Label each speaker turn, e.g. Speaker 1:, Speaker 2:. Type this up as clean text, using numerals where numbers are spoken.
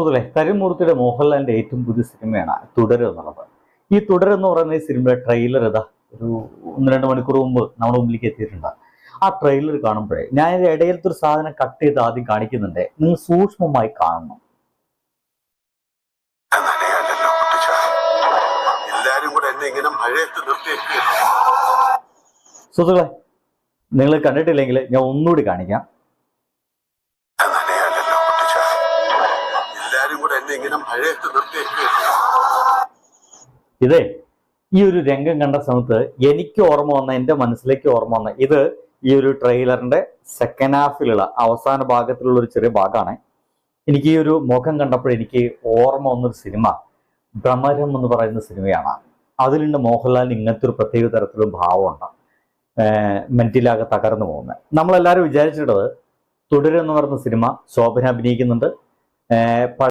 Speaker 1: സുഹൃത്തുക്കളെ, കരിമൂർത്തിയുടെ മോഹൻലാലിന്റെ ഏറ്റവും പുതിയ സിനിമയാണ് തുടര് എന്നുള്ളത്. ഈ തുടര് എന്ന് പറയുന്ന ഈ സിനിമയുടെ ട്രെയിലർ ഇതാ ഒരു 1-2 മണിക്കൂർ മുമ്പ് നമ്മുടെ മുമ്പിലേക്ക് എത്തിയിട്ടുണ്ട്. ആ ട്രെയിലർ കാണുമ്പോഴേ ഞാൻ ഇതിന്റെ ഇടയിലത്തെ ഒരു സാധനം കട്ട് ചെയ്ത് ആദ്യം കാണിക്കുന്നുണ്ട്. നിങ്ങൾ സൂക്ഷ്മമായി കാണണം. സുഹൃത്തുക്കളെ, നിങ്ങൾ കണ്ടിട്ടില്ലെങ്കിൽ ഞാൻ ഒന്നുകൂടി കാണിക്കാം. ഇതേ ഈ ഒരു രംഗം കണ്ട സമയത്ത് എനിക്ക് ഓർമ്മ വന്ന, എൻ്റെ മനസ്സിലേക്ക് ഓർമ്മ വന്ന ഇത് ഈ ഒരു ട്രെയിലറിന്റെ സെക്കൻഡ് ഹാഫിലുള്ള അവസാന ഭാഗത്തിലുള്ള ഒരു ചെറിയ ഭാഗമാണ്. എനിക്ക് ഈ ഒരു മുഖം കണ്ടപ്പോൾ എനിക്ക് ഓർമ്മ വന്നൊരു സിനിമ ഭ്രമരം എന്ന് പറയുന്ന സിനിമയാണ്. അതിലുണ്ട് മോഹൻലാലിന് ഇങ്ങനത്തെ ഒരു പ്രത്യേക തരത്തിലുള്ള ഭാവമുണ്ട്, മെന്റിലാകെ തകർന്നു പോകുന്നത്. നമ്മളെല്ലാവരും വിചാരിച്ചിട്ടത് തുടര് എന്ന് പറയുന്ന സിനിമ ശോഭന അഭിനയിക്കുന്നുണ്ട്,